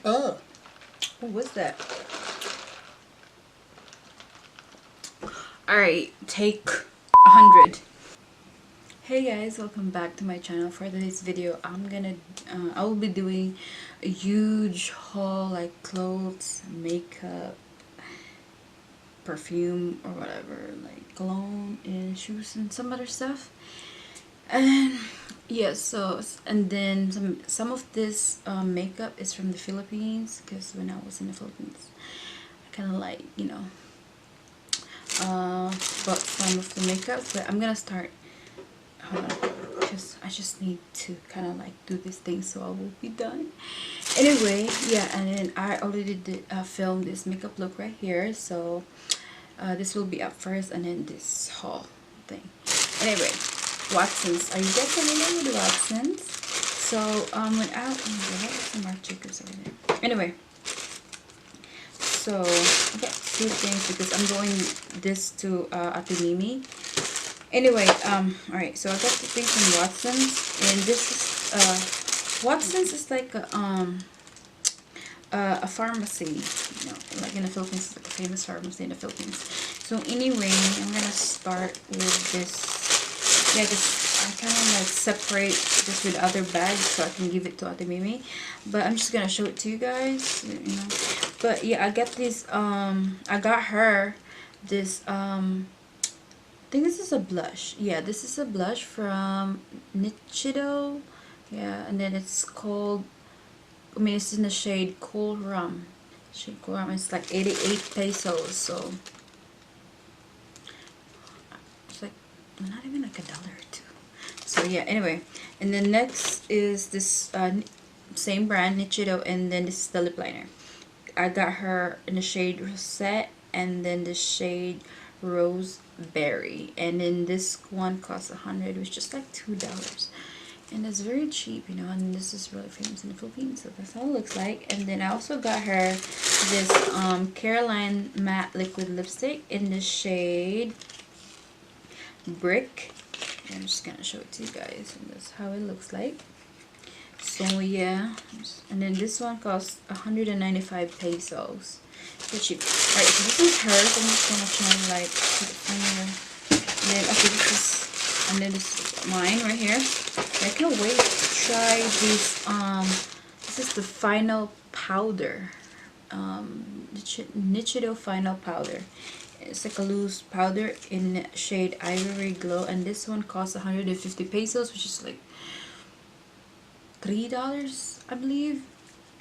Oh, what was that? Alright, take 100. Hey guys, welcome back to my channel. For today's video, I will be doing a huge haul, like clothes, makeup, perfume, or whatever, like cologne and shoes and some other stuff. And yeah, and then some of this makeup is from the Philippines, because when I was in the Philippines, I kind of like, bought some of the makeup. But I'm gonna start. Hold on, because I just need to kind of like do this thing, so I will be done. Anyway, yeah, and then I already did film this makeup look right here, so this will be up first, and then this haul thing. Anyway, Watsons. Are you guys familiar with Watsons? So when I what is the Marc Jacobs over there? Anyway, so I got two things because I'm going this to Ate Mimi. Anyway, alright, so I got the things from Watsons, and this is Watsons is like a pharmacy, like in the Philippines. It's like a famous pharmacy in the Philippines. So anyway, I'm gonna start with this. Yeah, I kind of like separate this with other bags so I can give it to Ate Mimi, but I'm just gonna show it to you guys, But yeah, I got this. I got her this. I think this is a blush. Yeah, this is a blush from Nichido. Yeah, and then it's called, it's in the shade Cool Rum. Shade Cool Rum. It's like 88 pesos. So it's like not even like $1 or $2. So yeah, anyway. And then next is this same brand, Nichido, and then this is the lip liner. I got her in the shade Rosette, and then the shade Roseberry, and then this one costs 100, which is just like $2, and it's very cheap, and this is really famous in the Philippines, so that's how it looks like. And then I also got her this Caroline matte liquid lipstick in the shade Brick. I'm just gonna show it to you guys, and that's how it looks like. So yeah, and then this one costs 195 pesos. So cheap. Alright, so this is hers. I'm just gonna try to like put it on here. And then okay, this is mine right here. I can't wait to try this. This is the final powder. Nichido final powder. It's like a loose powder in shade Ivory Glow, and this one costs 150 pesos, which is like $3, I believe.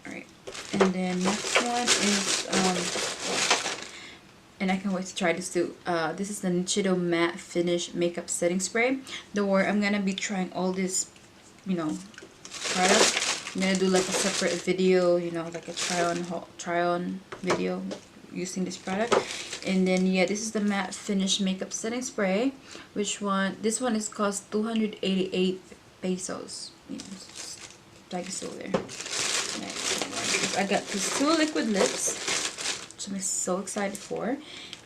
Alright, and then next one is and I can't wait to try this too. This is the Nichido Matte Finish Makeup Setting Spray. Don't worry, I'm gonna be trying all this, product. I'm gonna do like a separate video, like a try on video using this product. And then yeah, this is the Matte Finish Makeup Setting Spray. This one is cost 288 pesos. Like it's over there. I got these two liquid lips, which I'm so excited for.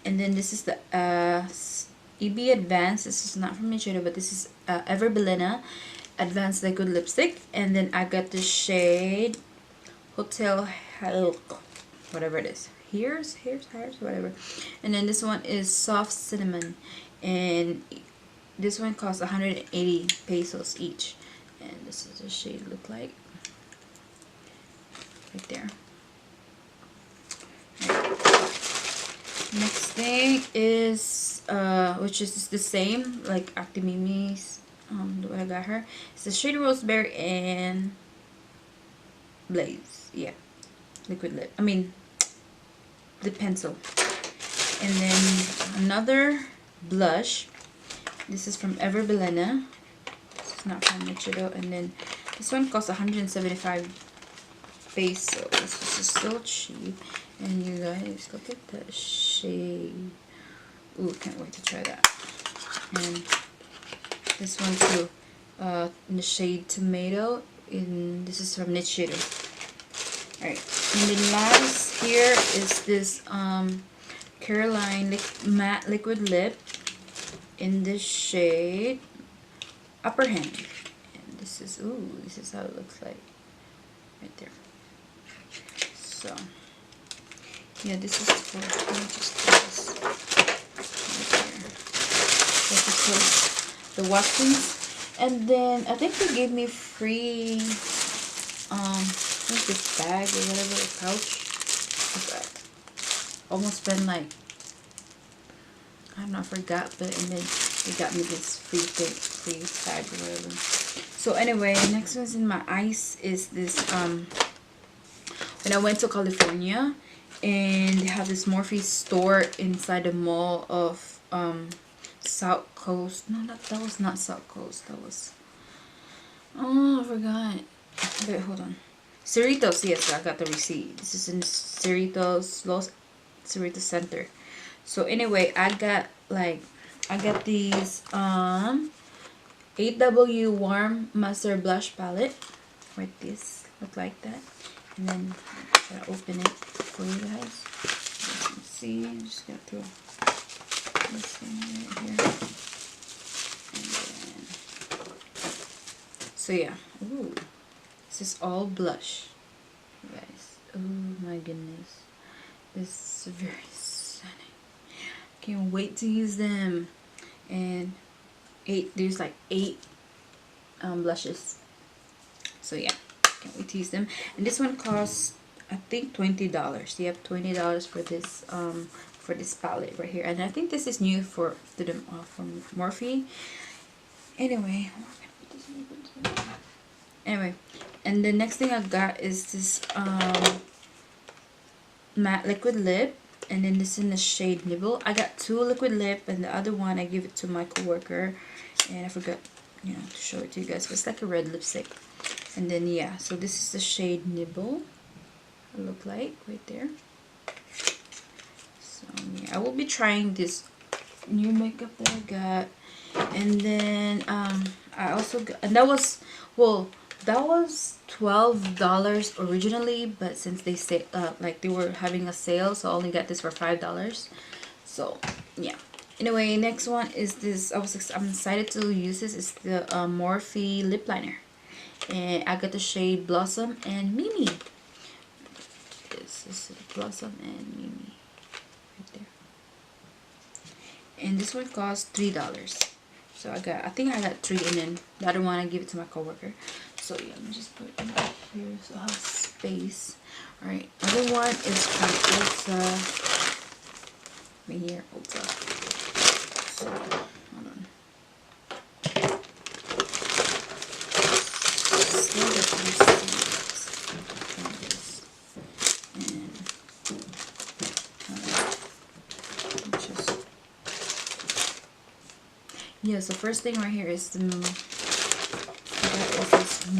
And then this is the EB Advanced. This is not from Nichido, but this is Ever Belena Advanced Liquid Lipstick. And then I got the shade Hotel Halk, whatever it is. Here's whatever. And then this one is Soft Cinnamon, and this one costs 180 pesos each. And this is the shade look like right there. Next thing is which is the same like Ate Mimi's what I got her. It's the shade Roseberry and Blaze. Yeah, liquid lip, lip pencil. And then another blush. This is from Ever Belena. It's not from Nichido. And then this one costs 175 pesos. This is so cheap. And you guys, look at that shade. Ooh, can't wait to try that. And this one too, in the shade Tomato. And this is from Nichido. Alright, and then last here is this Caroline matte liquid lip in this shade Upper Hand. And this is how it looks like right there. So yeah, this is for, let me just put this right here. This is for the washings. And then I think they gave me free I think this bag or whatever, a pouch. I almost spent like, I don't know, I forgot, but and then they got me this free thing, free bag or whatever. So anyway, next one's in my eyes is this when I went to California, and they have this Morphe store inside the mall of South Coast. No, that was not South Coast. That was, oh, I forgot. Wait, hold on. Cerritos, yes, I got the receipt. This is in Cerritos, Los Cerritos Center. So anyway, I got these 8W Warm Master Blush Palette. Right, this look like that. And then I'm try to open it for you guys. You can see, I'm just gonna throw this thing right here. And then, so yeah, ooh, this is all blush, you guys. Oh my goodness, this is very stunning. Can't wait to use them. And there's like 8 blushes. So yeah, can't wait to use them. And this one costs, I think, $20. Yep, $20 for this palette right here. And I think this is new from Morphe. Anyway, and the next thing I got is this matte liquid lip, and then this in the shade Nibble. I got 2 liquid lip, and the other one I give it to my coworker, and I forgot, you know, to show it to you guys, but it's like a red lipstick. And then yeah, so this is the shade Nibble. It look like right there. So yeah, I will be trying this new makeup that I got. And then I also got, and that was, well, that was $12 originally, but since they say like they were having a sale, so I only got this for $5. So yeah, anyway, next one is this. I'm excited to use this. It's the Morphe Lip Liner, and I got the shade Blossom and Mimi. This is Blossom and Mimi right there, and this one costs $3. So I think I got 3, and then the other one I give it to my coworker. So yeah, let me just put it up here so I have space. Alright, other one is from Ulta. Right here, Ulta. So, hold on. Still get the receipts. Yeah, so first thing right here is the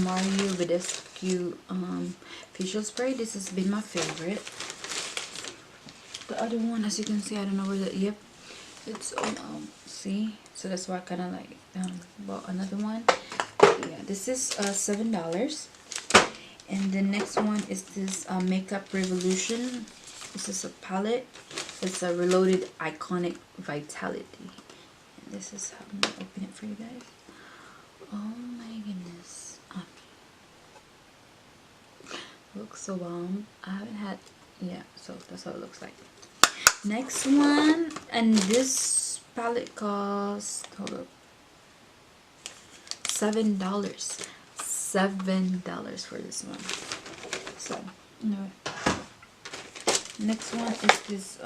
Mario Badescu facial spray. This has been my favorite. The other one, as you can see, I don't know where that, yep, it's on see, so that's why I kind of like bought another one. Yeah, this is $7. And the next one is this Makeup Revolution. This is a palette. It's a Reloaded Iconic Vitality. And this is how I'm gonna open it for you guys. Oh my goodness. Looks so bomb. I haven't had, yeah, so that's how it looks like. Next one, and this palette cost, hold up, $7. $7 for this one. So no. Next one is this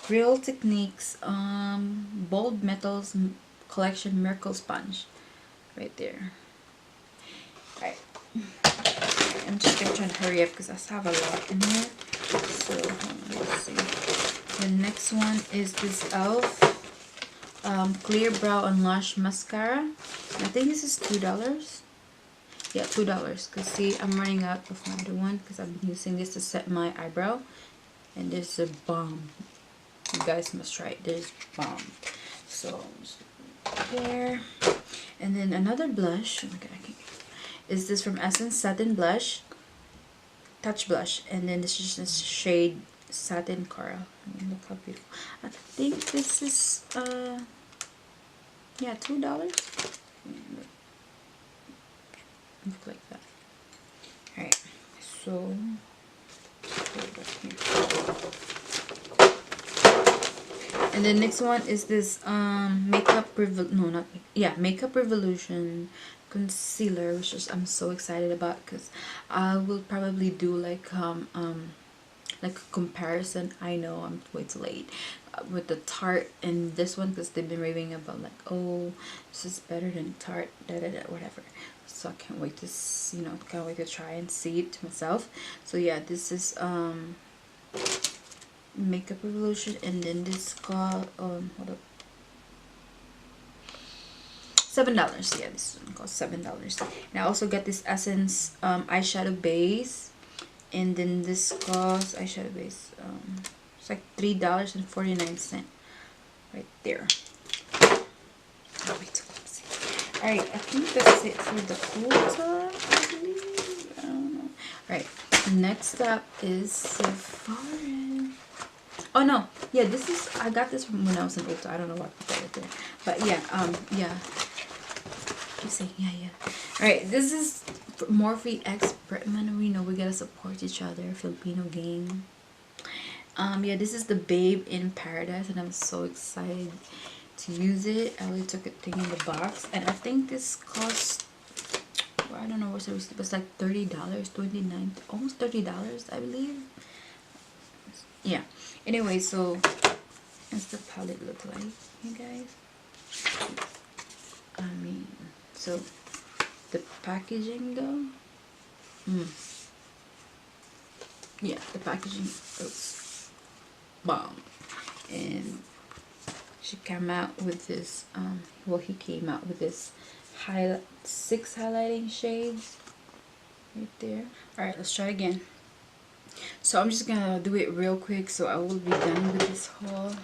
Real Techniques Bold Metals Collection Miracle Sponge right there. Alright, I'm just gonna try to hurry up because I have a lot in here. So let's see. The next one is this e.l.f. Clear Brow and Lash Mascara. I think this is $2. Yeah, $2. Because see, I'm running out of my other one because I've been using this to set my eyebrow. And this is a bomb. You guys must try it. This is bomb. So there. And then another blush. Oh my god, I can't. Is this from Essence Satin Blush, Touch Blush, and then this is this shade Satin Coral. I mean, look how beautiful. I think this is yeah, $2. Look like that. Alright, so And the next one is this Makeup Revolution concealer, which is I'm so excited about because I will probably do like a comparison. I know I'm way too late with the Tarte and this one because they've been raving about like, oh, this is better than Tarte, whatever. So I can't wait to can't wait to try and see it to myself. So yeah, this is Makeup Revolution, and then this called hold up, $7. Yeah, this one costs $7. And I also got this Essence eyeshadow base, and then this costs eyeshadow base it's like $3.49 right there. Oh, wait till I see. All right, I think that's it for the Ulta, I believe. I don't know. All right, next up is Sephora. Oh no, yeah, this is, I got this from when I was in Ulta. I don't know why I put that right there, but yeah, yeah. Keep saying yeah. All right, this is Morphe X Bretman. We know we gotta support each other, Filipino gang. Yeah, this is the Babe in Paradise, and I'm so excited to use it. I already took a thing in the box, and I think this cost, well, I don't know what's the receipt, but it's like $30, $29, almost $30, I believe. Yeah, anyway, so that's the palette look like, you guys. I mean, so the packaging though, yeah, the packaging looks bomb. And she came out with this well, he came out with this 6 highlighting shades right there. All right, let's try again. So I'm just gonna do it real quick so I will be done with this haul,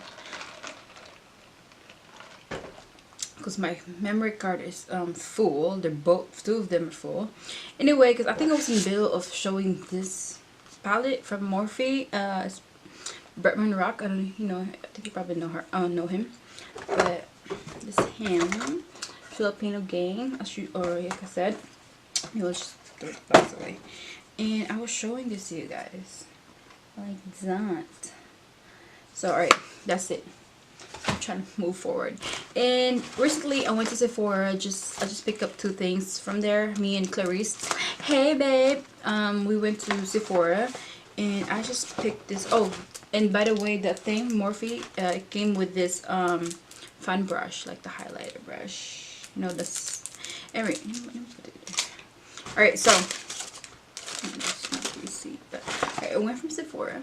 because my memory card is full. They're both, 2 of them are full. Anyway, because I think I was in the middle of showing this palette from Morphe. It's Bretman Rock. I don't know, I think you probably know her. I don't know him, but this him, Filipino gang, or like I said, it was just throw the box away. And I was showing this to you guys like that. So alright, that's it. I'm trying to move forward. And recently I went to Sephora. I just picked up 2 things from there, me and Clarice. Hey babe, we went to Sephora and I just picked this. Oh, and by the way, that thing Morphe, it came with this fan brush, like the highlighter brush, you know, this. Anyway, let me put it there. All right, so that's not the receipt, but alright, I went from Sephora,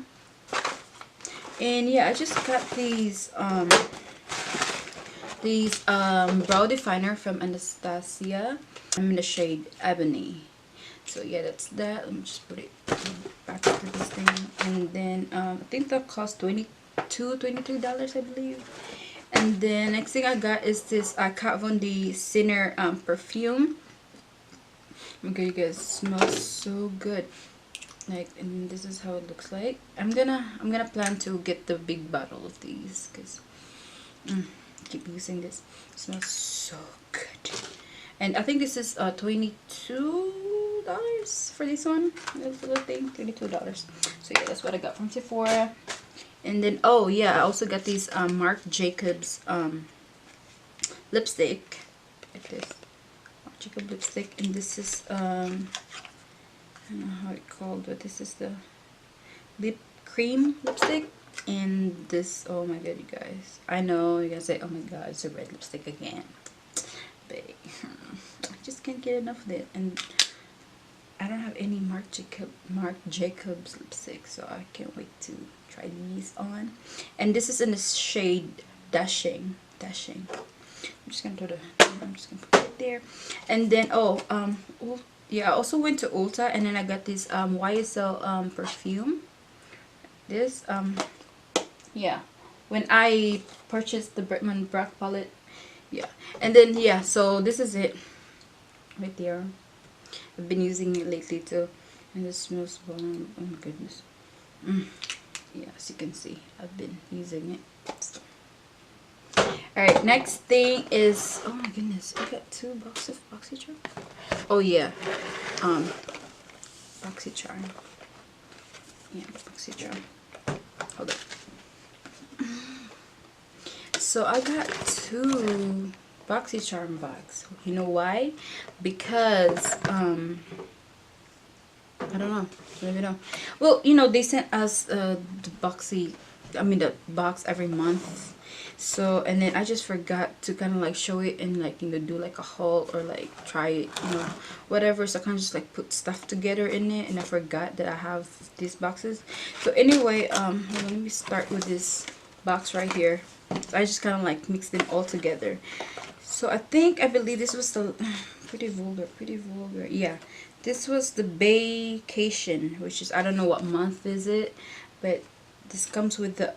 and yeah, I just got these brow definer from Anastasia. I'm in the shade Ebony. So yeah, that's that. Let me just put it back into this thing. And then I think that cost $23, I believe. And then next thing I got is this Kat Von D Sinner perfume. Okay, you guys, smells so good. Like, and this is how it looks like. I'm gonna plan to get the big bottle of these because keep using this. It smells so good. And I think this is $22 for this one. This little thing, $22. So yeah, that's what I got from Sephora. And then oh yeah, I also got these Marc Jacobs lipstick, like this Marc Jacobs lipstick, and this is I don't know how it's called, but this is the lip cream lipstick. And this, oh my god, you guys, I know you guys say, oh my god, it's a red lipstick again, but I just can't get enough of it. And I don't have any Marc Jacobs lipstick, so I can't wait to try these on. And this is in the shade Dashing. I'm just gonna put it there. And then yeah, I also went to Ulta, and then I got this YSL perfume. This yeah, when I purchased the Bretman Rock palette. Yeah, and then yeah, so this is it right there. I've been using it lately too, and it smells bomb. Oh my goodness. Yeah, as you can see, I've been using it. So. Alright, next thing is, oh my goodness, I got 2 boxes of BoxyCharm. Oh yeah, BoxyCharm. Yeah, BoxyCharm. Hold up. So I got 2 BoxyCharm bags. You know why? Because I don't know. I don't even know. Well, you know, they sent us the the box every month. So, and then I just forgot to kind of like show it and like, you know, do like a haul or like try it, you know, whatever. So I kind of just like put stuff together in it, and I forgot that I have these boxes. So anyway, hold on, let me start with this box right here. So I just kind of like mix them all together. So I believe this was the pretty vulgar. Yeah, this was the vacation, which is, I don't know what month is it, but this comes with the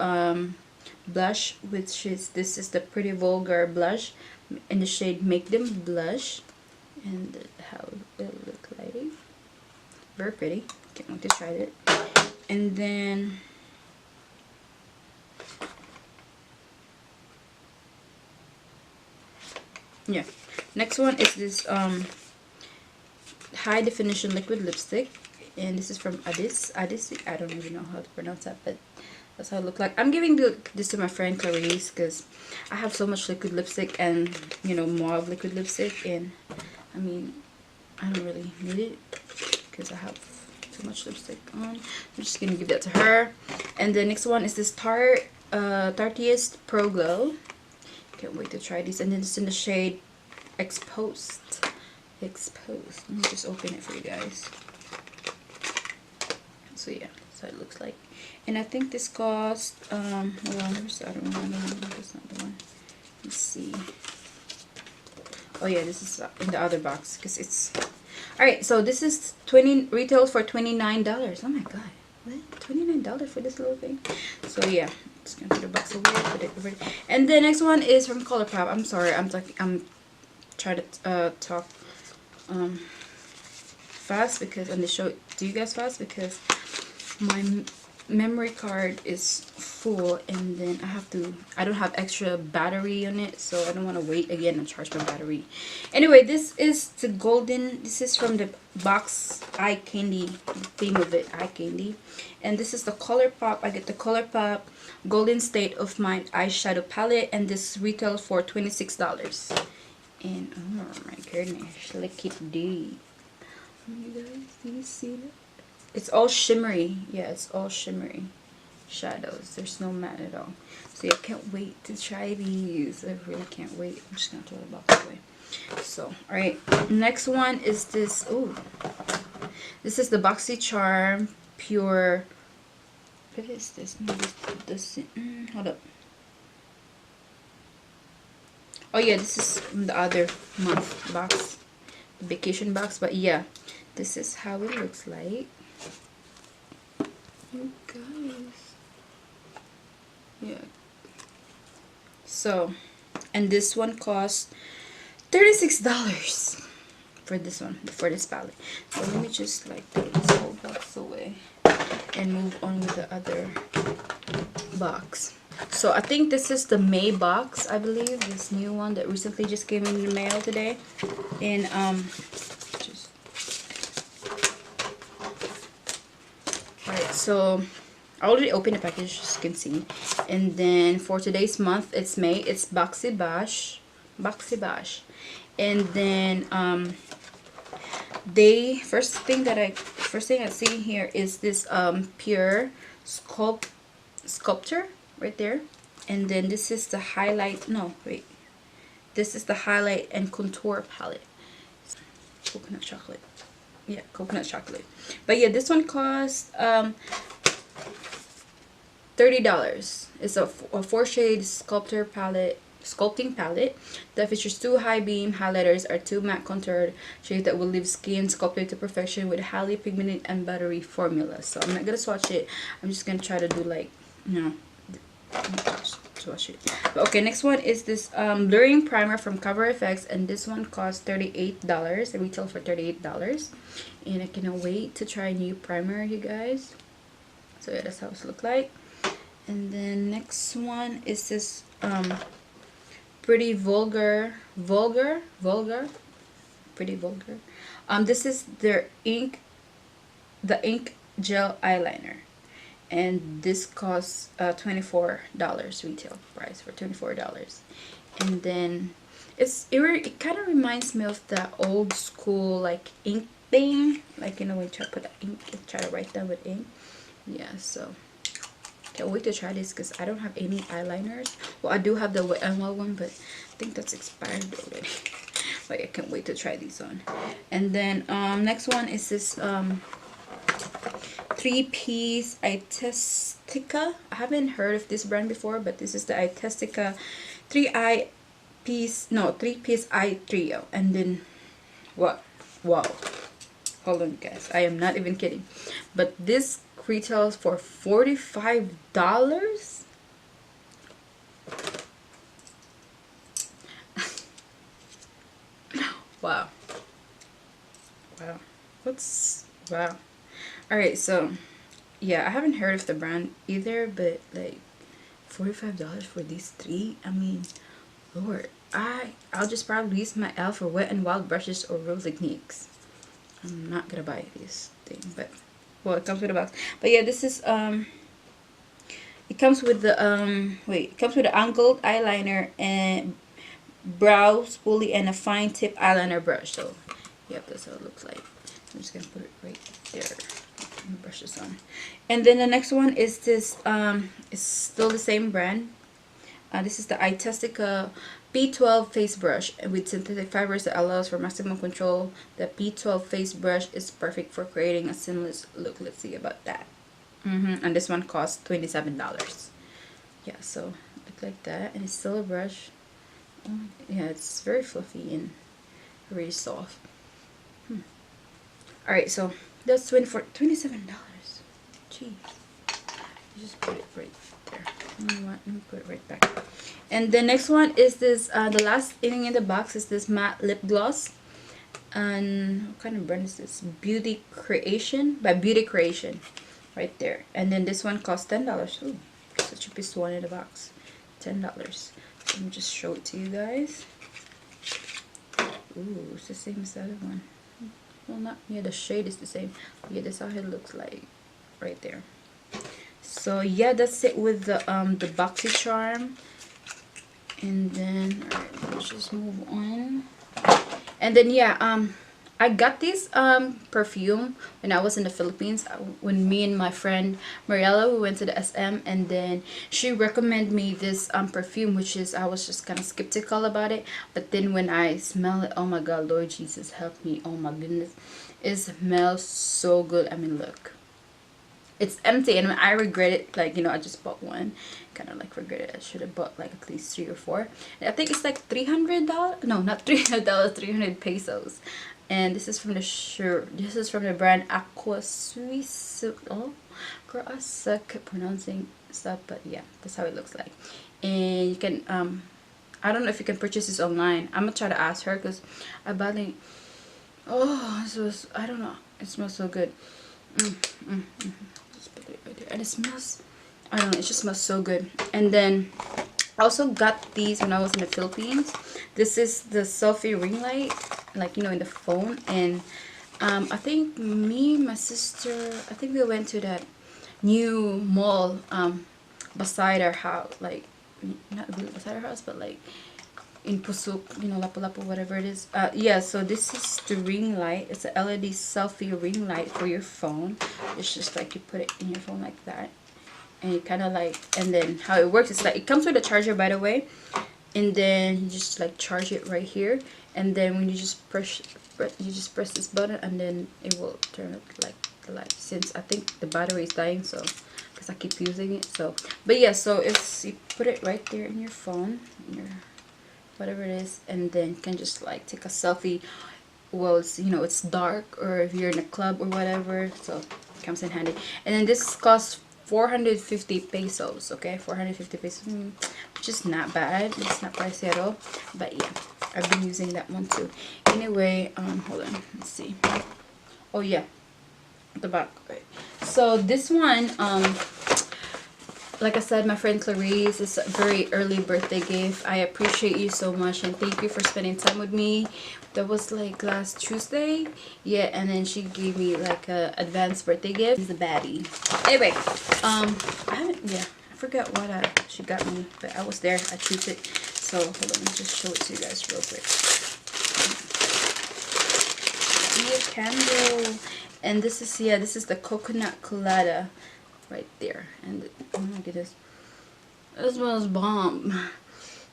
blush, which is, this is the Pretty Vulgar blush in the shade Make Them Blush, and how it look like. Very pretty. Can't wait to try it. And then yeah, next one is this high definition liquid lipstick, and this is from Addis. I don't even know how to pronounce that, but that's how it look like. I'm giving this to my friend Clarice because I have so much liquid lipstick and, you know, mauve liquid lipstick, and I mean, I don't really need it because I have too much lipstick on. I'm just gonna give that to her. And the next one is this Tarteist Pro Glow. Can't wait to try these. And then it's in the shade Exposed. Let me just open it for you guys. So yeah, that's how it looks like. And I think this cost hold on, I don't remember. That's not the one. Let's see. Oh yeah, this is in the other box because it's alright. So this is retail for $29. Oh my god, what? $29 for this little thing? So yeah, just gonna put the box away, put it over. And the next one is from ColourPop. I'm sorry, I'm trying to talk fast because, and to show it to you guys fast because my memory card is full, and then I don't have extra battery on it, so I don't want to wait again and charge my battery. Anyway, this is the golden, this is from the box Eye Candy, the theme of it, Eye Candy. And this is the ColourPop. I get the ColourPop Golden State of Mind eyeshadow palette, and this retails for $26. And oh my goodness, look at this. You guys, do you see that? It's all shimmery. Yeah, it's all shimmery shadows. There's no matte at all. So yeah, I can't wait to try these. I really can't wait. I'm just gonna throw the box away. So, alright. Next one is this. Oh, this is the BoxyCharm Pure. What is this? Hold up. Oh yeah, this is from the other month box, the vacation box. But yeah, this is how it looks like. You guys, yeah. So, and this one costs $36 for this one, for this palette. So let me just like throw this whole box away and move on with the other box. So I think this is the May box, I believe, this new one that recently just came in the mail today. And alright, so I already opened the package, as you can see. And then for today's month, it's May. It's Boxy Bash. And then first thing I see here is this Pure Sculpture right there. And then this is the highlight. No, wait. This is the highlight and contour palette. Coconut chocolate. Yeah, coconut chocolate. But yeah, this one costs $30. It's a 4-shade sculpting palette that features 2 high beam highlighters or 2 matte contoured shades that will leave skin sculpted to perfection with highly pigmented and buttery formula. So I'm not gonna swatch it. I'm just gonna try to do like, you know, swatch it. But okay, next one is this blurring primer from Cover FX, and this one costs $38. It retail for $38. And I cannot wait to try a new primer, you guys. So yeah, that's how it looks like. And then next one is this Pretty Vulgar. This is their ink gel eyeliner. and this costs $24 retail price for $24. And then it kind of reminds me of that old school like ink thing, like, you know, when you try to put the ink and try to write down with ink. Yeah, so can't wait to try this because I don't have any eyeliners. Well, I do have the Wet n Wild one, but I think that's expired already. But I can't wait to try these on. And then next one is this 3-piece Testicle. I haven't heard of this brand before, but this is the Testicle 3-piece eye trio. And then what? Wow. Hold on, guys. I am not even kidding. But this retails for $45. Wow. Wow. Wow. Alright, so yeah, I haven't heard of the brand either, but like $45 for these three, I mean, Lord, I'll just probably use my L for Wet n Wild brushes or Real Techniques. I'm not gonna buy this thing, but well, it comes with a box. But yeah, this is it comes with the it comes with an angled eyeliner and brow spoolie and a fine tip eyeliner brush. So yep, that's how it looks like. I'm just gonna put it right there. Let me brush this on. And then the next one is this it's still the same brand. This is the Testicle P12 face brush with synthetic fibers that allows for maximum control. The P12 face brush is perfect for creating a seamless look. Let's see about that. And this one costs $27. Yeah, so look like that, and it's still a brush. Yeah, it's very fluffy and very soft. Alright, so that's $27. Jeez. Just put it right there. You know what? Let me put it right back. And the next one is this, the last thing in the box is this matte lip gloss. And what kind of brand is this? Beauty Creation, by Beauty Creation. Right there. And then this one costs $10. Ooh, it's the cheapest one in the box. $10. Let me just show it to you guys. Ooh, it's the same as the other one. Well, not, yeah, the shade is the same. Yeah, this is how it looks like right there. So yeah, that's it with the BoxyCharm. And then alright, let's just move on. And then yeah, I got this perfume when I was in the Philippines, when me and my friend Mariella, we went to the SM, and then she recommended me this perfume, which is, I was just kind of skeptical about it, but then when I smell it, oh my god, Lord Jesus help me, oh my goodness, it smells so good. I mean, look, it's empty, and I regret it, like, you know, I just bought one, kind of like regret it. I should have bought like at least 3 or 4. And I think it's like $300, no, not $300, 300 pesos. And this is from the brand Aqua Suisse. Oh girl, I suck at pronouncing stuff, but yeah, that's how it looks like. And you can I don't know if you can purchase this online. I'm gonna try to ask her, because I badly, oh, this was, I don't know, it smells so good. Just put it right there. And it smells, I don't know, it just smells so good. And then I also got these when I was in the Philippines. This is the Sophie ring light, like, you know, in the phone. And I think me, my sister, I think we went to that new mall beside our house, like, not really beside our house, but like in Pusuk, you know, Lapu-Lapu, whatever it is. Yeah, so this is the ring light. It's a LED selfie ring light for your phone. It's just like you put it in your phone like that, and you kind of like, and then how it works is like, it comes with a charger, by the way, and then you just like charge it right here, and then when you just press this button, and then it will turn it like the light, since I think the battery is dying, so because I keep using it. So but yeah, so it's, you put it right there in your phone, your whatever it is, and then you can just like take a selfie while it's, you know, it's dark, or if you're in a club or whatever, so it comes in handy. And then this costs 450 pesos, okay, 450 pesos, which is not bad, it's not pricey at all. But yeah, I've been using that one too. Anyway, hold on, let's see. Oh yeah, the back. Right. So this one, like I said, my friend Clarice, it's a very early birthday gift. I appreciate you so much and thank you for spending time with me. That was like last Tuesday. Yeah, and then she gave me like a advanced birthday gift. It's a baddie. Anyway, I forgot what she got me, but I was there. I choose it. So hold on, let me just show it to you guys real quick. See a candle. And this is the coconut colada right there. And oh my goodness, it smells bomb.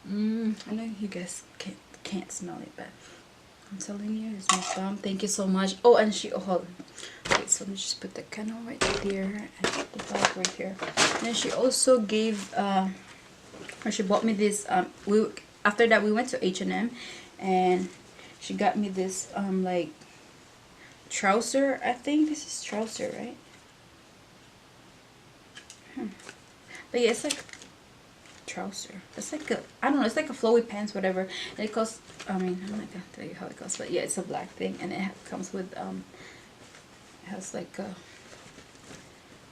I know you guys can't smell it, but I'm telling you, it smells bomb. Thank you so much. Oh, and hold on. Okay, so let me just put the candle right there and the bag right here. And then she also gave or she bought me this after that we went to H&M and she got me this like trouser. I think this is trouser, right? But yeah, it's like trouser. It's like a, I don't know, it's like a flowy pants, whatever. And it costs, I mean, I'm not gonna tell you how it costs, but yeah, it's a black thing and it comes with it has like a,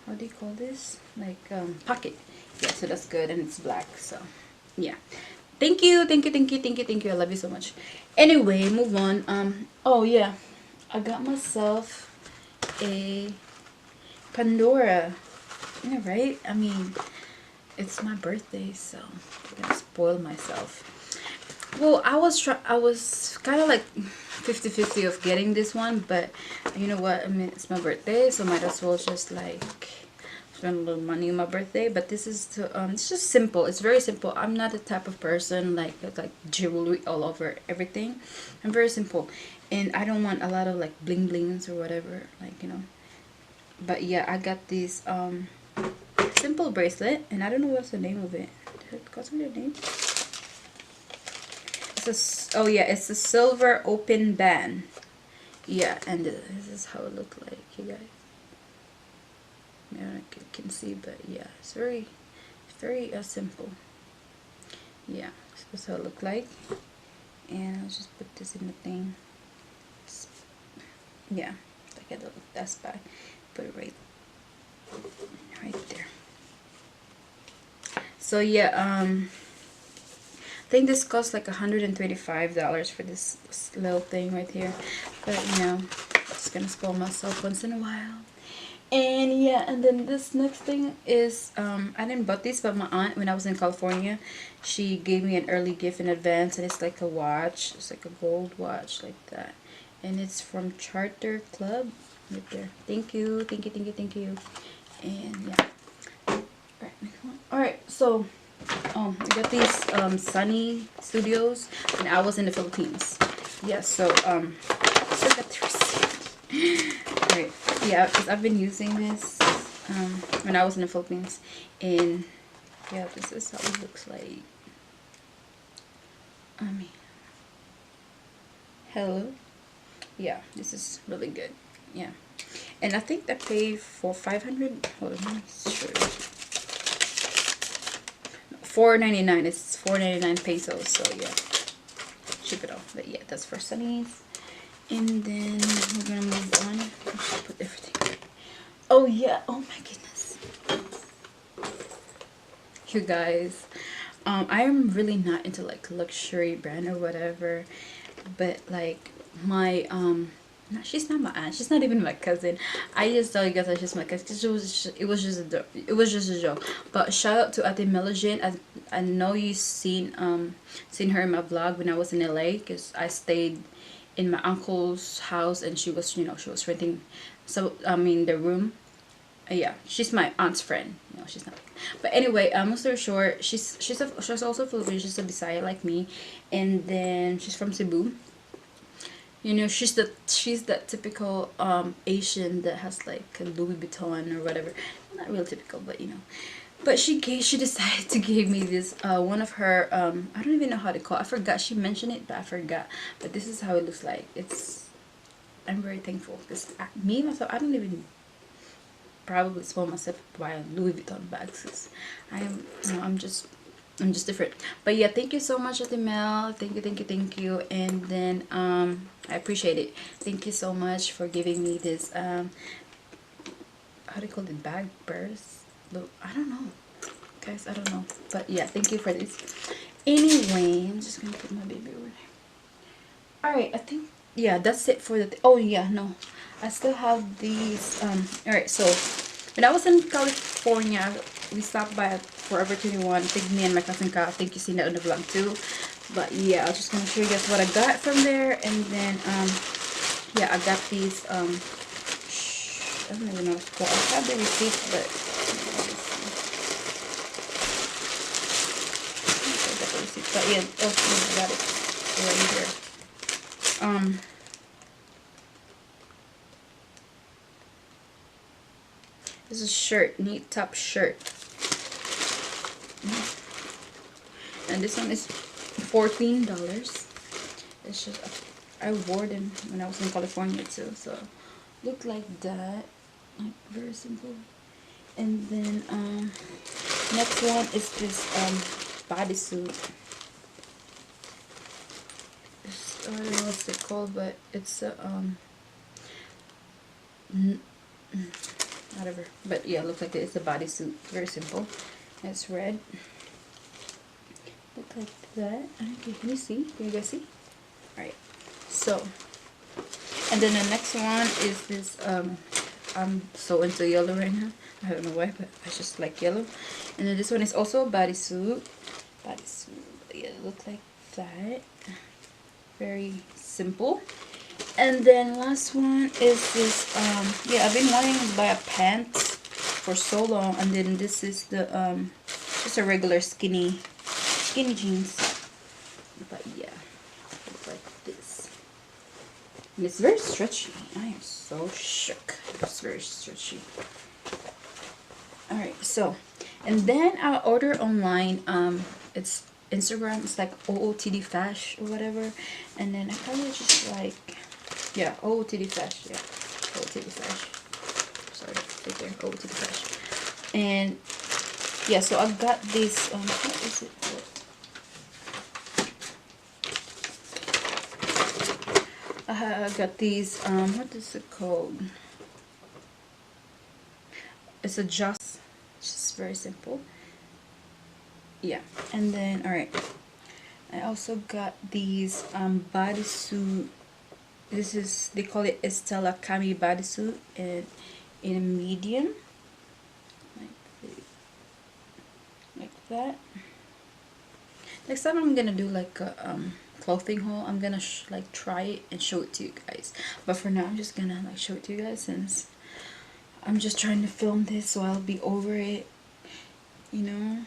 how do you call this, like pocket. Yeah, so that's good, and it's black. So yeah, thank you. I love you so much. Anyway, move on. Oh yeah, I got myself a Pandora. Yeah, right? I mean, it's my birthday, so I'm gonna spoil myself. Well, I was kind of like 50-50 of getting this one, but you know what? I mean, it's my birthday, so might as well just like spend a little money on my birthday. But this is it's just simple. It's very simple. I'm not the type of person like jewelry all over everything. I'm very simple, and I don't want a lot of like bling blings or whatever, like, you know. But yeah, I got this simple bracelet, and I don't know what's the name of it. Did it got the name? Oh yeah, it's a silver open band. Yeah, and this is how it looked like, you guys. Yeah, you can see, but yeah, it's very simple. Yeah, this is how it looked like. And I'll just put this in the thing. Yeah, like a little dust bag. Put it right there. So yeah, I think this cost like $125 for this little thing right here, but you know, just gonna spoil myself once in a while. And yeah, and then this next thing is I didn't bought this, but my aunt, when I was in California, she gave me an early gift in advance, and it's like a watch. It's like a gold watch like that, and it's from Charter Club right there. Thank you. And yeah, all right, so we got these Sunny Studios, and I was in the Philippines. Yeah, so I got the receipt. All right, yeah, because I've been using this when I was in the Philippines, and yeah, this is how it looks like. I mean, hello. Yeah, this is really good. Yeah, and I think I paid for 500. Hold on, let me show you. $4.99. It's 4.99 pesos. So yeah, ship it off. But yeah, that's for Sunny's. And then we're gonna move on. Let's put everything. Oh yeah. Oh my goodness. You guys, I am really not into like luxury brand or whatever, but like my no, she's not my aunt. She's not even my cousin. I just tell you guys that she's my cousin because it was just a joke. But shout out to Ate Melojin. I know you've seen her in my vlog when I was in LA, because I stayed in my uncle's house, and she was, you know, she was renting, so I mean the room. Yeah, she's my aunt's friend. No, she's not. But anyway, long story short, she's also Filipino. She's a Bisaya like me, and then she's from Cebu. You know, she's that typical Asian that has like a Louis Vuitton or whatever. Not real typical, but you know. But she decided to give me this one of her I don't even know how to call it. I forgot. She mentioned it, but I forgot. But this is how it looks like. I'm very thankful because me myself, I don't even probably spoil myself buying Louis Vuitton bags. 'Cause I'm just different. But yeah, thank you so much, Mel. Thank you. And then I appreciate it. Thank you so much for giving me this how do you call it, bag purse? I don't know. guys, I don't know, but yeah, thank you for this. Anyway, I'm just gonna put my baby over there. All right, I think, yeah, that's it for the oh yeah, no, I still have these. All right, so when I was in California, we stopped by Forever 21. I think me and my cousin Ka, I think you seen that in the vlog too. But yeah, I was just gonna show you guys what I got from there. And then yeah, I got these I don't even know what it's called. I have the receipt, but I got the receipt. But yeah, oh, I got it right here. This is a shirt, neat top shirt, and this one is $14. It's just, I wore them when I was in California too, so look like that, like very simple. And then next one is this bodysuit. I don't know what's it called, but it's a whatever. But yeah, looks like it's a bodysuit. Very simple. It's red. Look like that. Okay, can you see? Can you guys see? Alright. So, and then the next one is this. I'm so into yellow right now. I don't know why, but I just like yellow. And then this one is also a bodysuit. Bodysuit. Yeah, it looks like that. Very simple. And then last one is this yeah, I've been wanting to buy a pants for so long, and then this is the just a regular skinny jeans, but yeah, looks like this, and it's very stretchy. I am so shook. It's very stretchy. All right, so, and then I order online. It's Instagram. It's like OOTD Fash or whatever, and then I kind of just like, yeah, OOTD Fash, yeah, OOTD Fash. Sorry, right there, OOTD Fash. And yeah, so I got this. What is it called? I got these. What is it called? It's a just very simple. Yeah, and then all right, I also got these bodysuit. This is, they call it Estella Cami bodysuit, and in a medium, like that. Next time I'm gonna do like a clothing haul. I'm gonna like try it and show it to you guys. But for now, I'm just gonna like show it to you guys, since I'm just trying to film this, so I'll be over it, you know.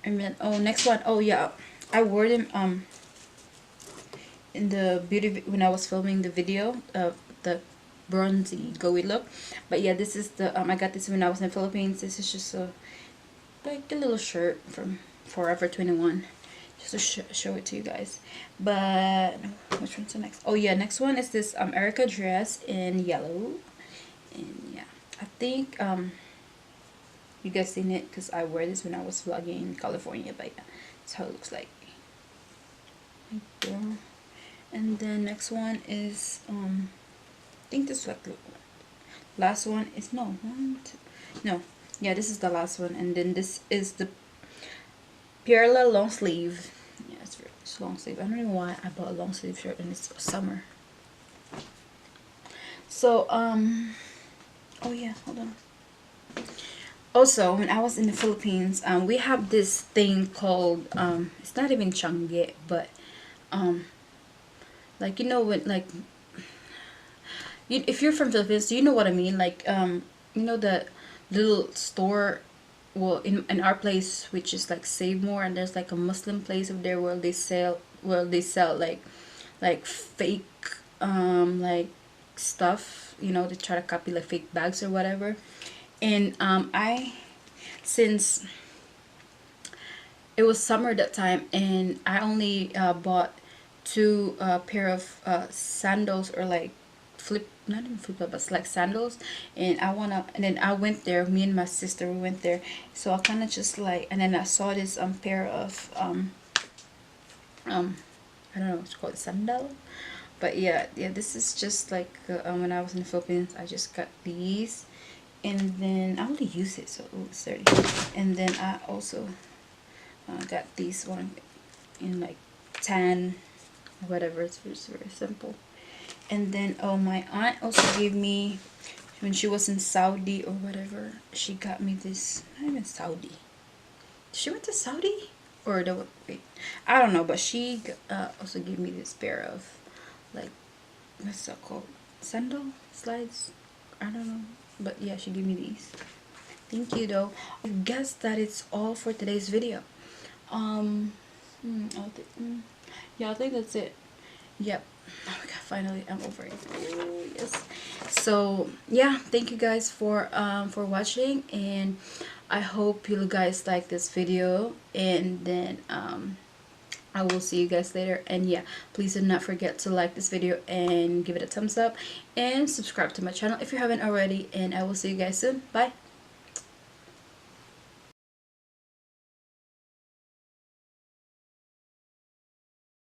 And then, oh, next one. Oh yeah, I wore them in the beauty when I was filming the video of the bronzy glowy look. But yeah, this is the I got this when I was in the Philippines. This is just a like a little shirt from Forever 21, just to show it to you guys. But which one's the next? Oh yeah, next one is this Erica dress in yellow. And yeah, I think you guys seen it because I wear this when I was vlogging in California. But yeah, that's how it looks like. There. And then next one is I think this is like the last one is no, yeah, this is the last one. And then this is the Perla long sleeve. Yeah, it's long sleeve. I don't know why I bought a long sleeve shirt and it's summer. So oh yeah, hold on. Also, when I was in the Philippines, we have this thing called it's not even Changi, but like, you know, when like if you're from Philippines, you know what I mean. Like you know the little store, well, in our place, which is like Save More, and there's like a Muslim place over there where they sell like fake like stuff, you know, they try to copy like fake bags or whatever. And since it was summer that time, and I only bought two pair of sandals, or like not even flip but like sandals. And then I went there, me and my sister, we went there. So I kind of just like, and then I saw this pair of I don't know what's called, sandal. But yeah, this is just like when I was in the Philippines, I just got these. And then I only use it, so it's dirty. And then I also got these one in like tan, whatever. It's just very simple. And then my aunt also gave me, when she was in Saudi or whatever, she got me this. Not even Saudi. She went to Saudi, or the wait, I don't know. But she also gave me this pair of, like, what's that called? Sandal slides. I don't know. But yeah, she gave me these. Thank you though. I guess that it's all for today's video. Yeah, I think that's it. Yep. Oh my god, finally I'm over it. Ooh, yes. So yeah, thank you guys for watching, and I hope you guys like this video, and then I will see you guys later. And yeah, please do not forget to like this video and give it a thumbs up and subscribe to my channel if you haven't already, and I will see you guys soon. Bye.